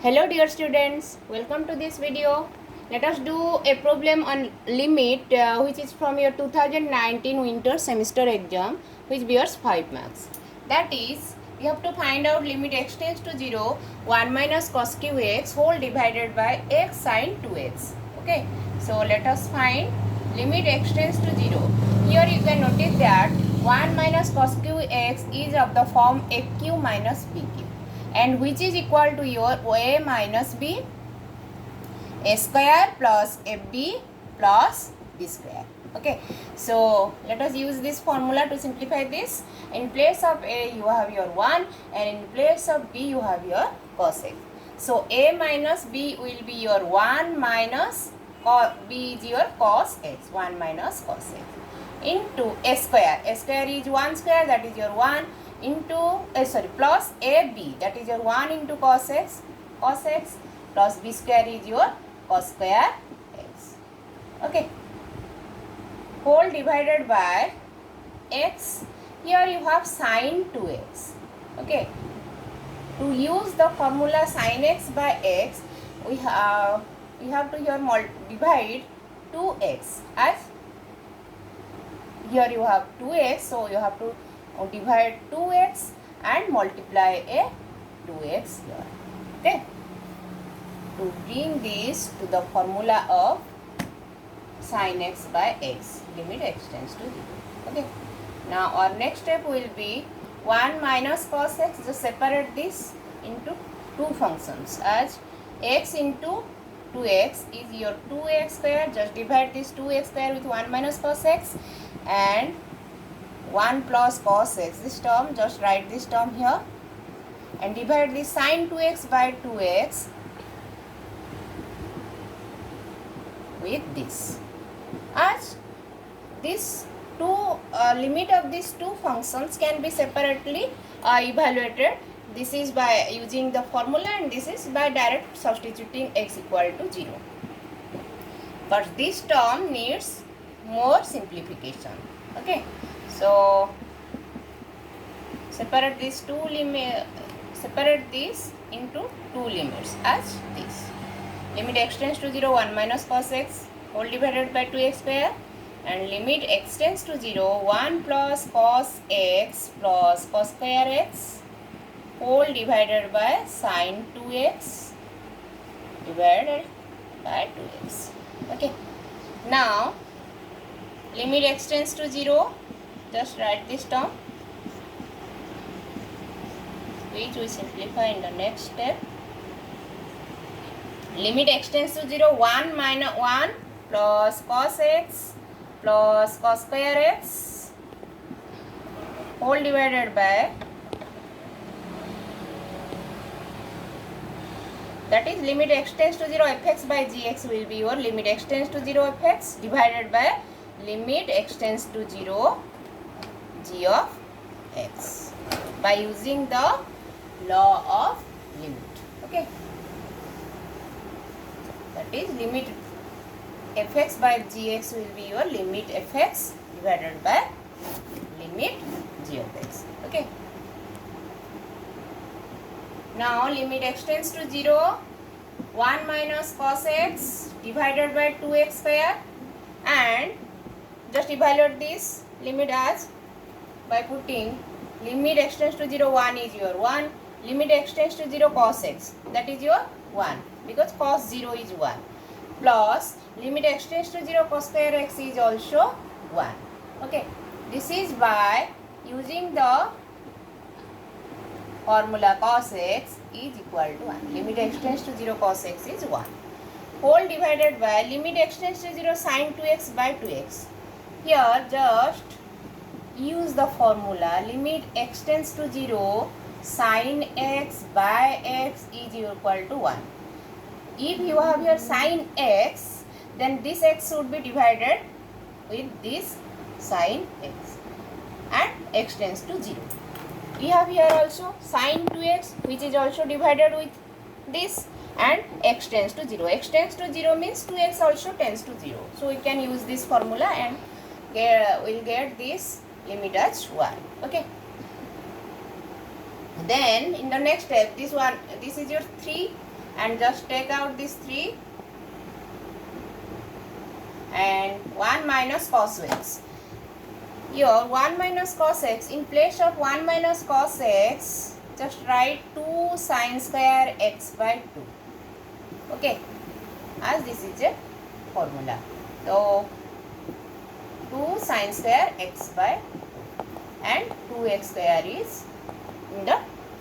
Hello dear students, welcome to this video. Let us do a problem on limit which is from your 2019 winter semester exam which bears 5 marks. That is, you have to find out limit x tends to 0, 1 minus cos q x whole divided by x sin 2x. Okay, so let us find limit x tends to 0. Here you can notice that 1 minus cos q x is of the form aq minus bq, and which is equal to your a minus b, a square plus fb plus b square. Okay, so let us use this formula to simplify this. In place of a you have your 1 and in place of b you have your cos x. So a minus b will be your 1 minus b is your cos x, 1 minus cos x into a square. A square is 1 square, that is your 1 into plus ab, that is your 1 into cos x plus b square is your cos square x. Okay, whole divided by x. Here you have sin 2x. Okay, to use the formula sin x by x, we have to here divide 2x, as here you have 2x, so you have to divide 2x and multiply a 2x here. Okay, to bring this to the formula of sin x by x, limit x tends to 0. Okay, now our next step will be 1 minus cos x. Just separate this into two functions, as x into 2x is your 2x square. Just divide this 2x square with 1 minus cos x, and 1 plus cos x, this term, just write this term here and divide this sin 2x by 2x with this, as this limit of these two functions can be separately evaluated. This is by using the formula and this is by direct substituting x equal to 0, but this term needs more simplification. Okay, so separate these into two limits, as this. Limit x tends to 0, 1 minus cos x whole divided by 2x square, and limit x tends to 0, 1 plus cos x plus cos square x whole divided by sin 2x divided by 2x. Okay, now limit x tends to 0, just write this term, which we simplify in the next step. Limit x tends to 0, 1 minus 1 plus cos x plus cos square x whole divided by, that is limit x tends to 0, fx by gx will be your limit x tends to 0 fx divided by limit x tends to 0 g of x, by using the law of limit. Okay, that is limit fx by gx will be your limit fx divided by limit g of x. Okay, now limit x tends to 0, 1 minus cos x divided by 2x square, and just evaluate this limit as by putting limit x tends to 0, 1 is your 1, limit x tends to 0 cos x, that is your 1, because cos 0 is 1, plus limit x tends to 0 cos square x is also 1. Okay, this is by using the formula cos x is equal to 1. Limit x tends to 0 cos x is 1. Whole divided by limit x tends to 0 sin 2x by 2x. Here just use the formula limit x tends to 0 sin x by x is equal to 1. If you have here sin x, then this x should be divided with this sin x, and x tends to 0. We have here also sin 2x, which is also divided with this, and x tends to 0. X tends to 0 means 2x also tends to 0. So we can use this formula and we'll get this limit as 1. Okay, Then in the next step, this is your 3 and just take out this 3 and 1 minus cos x. Here 1 minus cos x, in place of 1 minus cos x, just write 2 sin square x by 2. Okay, as this is a formula. So 2 sin square x by 2 and 2x square is in the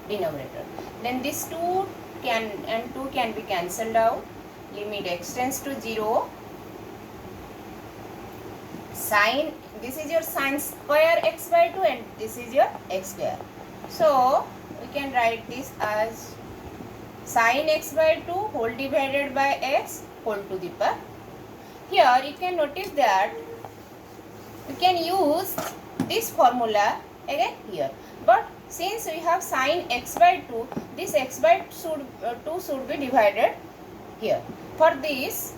denominator. Then this 2 can be cancelled out. Limit x tends to 0. Sin, this is your sin square x by 2 and this is your x square. So we can write this as sin x by 2 whole divided by x whole to the power. Here you can notice that we can use this formula again here, but since we have sin x by 2, this x by 2 should be divided here. For this,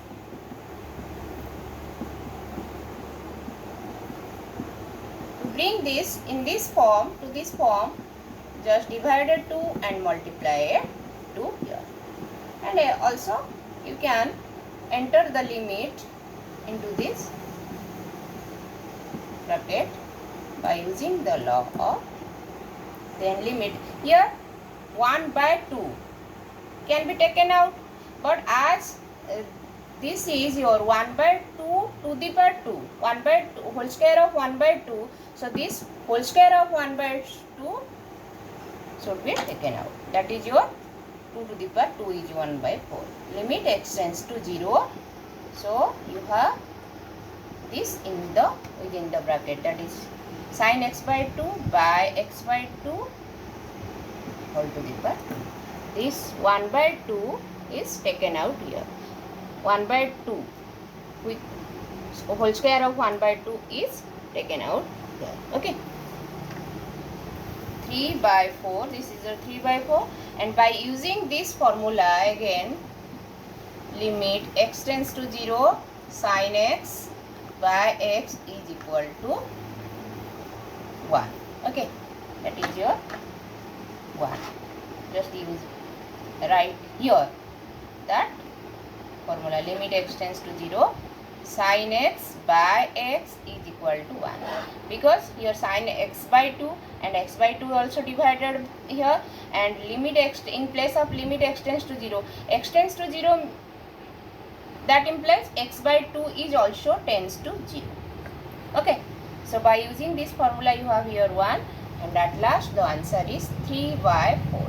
to bring this in this form to this form, just divided 2 and multiply 2 here. And also you can enter the limit into this bracket by using the law of, then limit here 1 by 2 can be taken out, but as this is your 1 by 2 to the power 2, 1 by 2 whole square of 1 by 2, so this whole square of 1 by 2 should be taken out. That is your 2 to the power 2 is 1 by 4. Limit x tends to 0. So you have this within the bracket, that is sin x by 2 by x by 2 whole to the power 2. This 1 by 2 is taken out here. 1 by 2 with whole square of 1 by 2 is taken out here. Okay. 3 by 4, this is a 3 by 4, and by using this formula again, limit x tends to 0, sin x by x is equal to 1. Okay, that is your 1. Just use right here that formula, limit x tends to 0, sin x by x is equal to 1, because here sin x by 2 and x by 2 also divided here, and limit x, in place of limit x tends to 0, x tends to 0, that implies x by 2 is also tends to 0. Okay, so by using this formula you have here 1, and at last the answer is 3 by 4.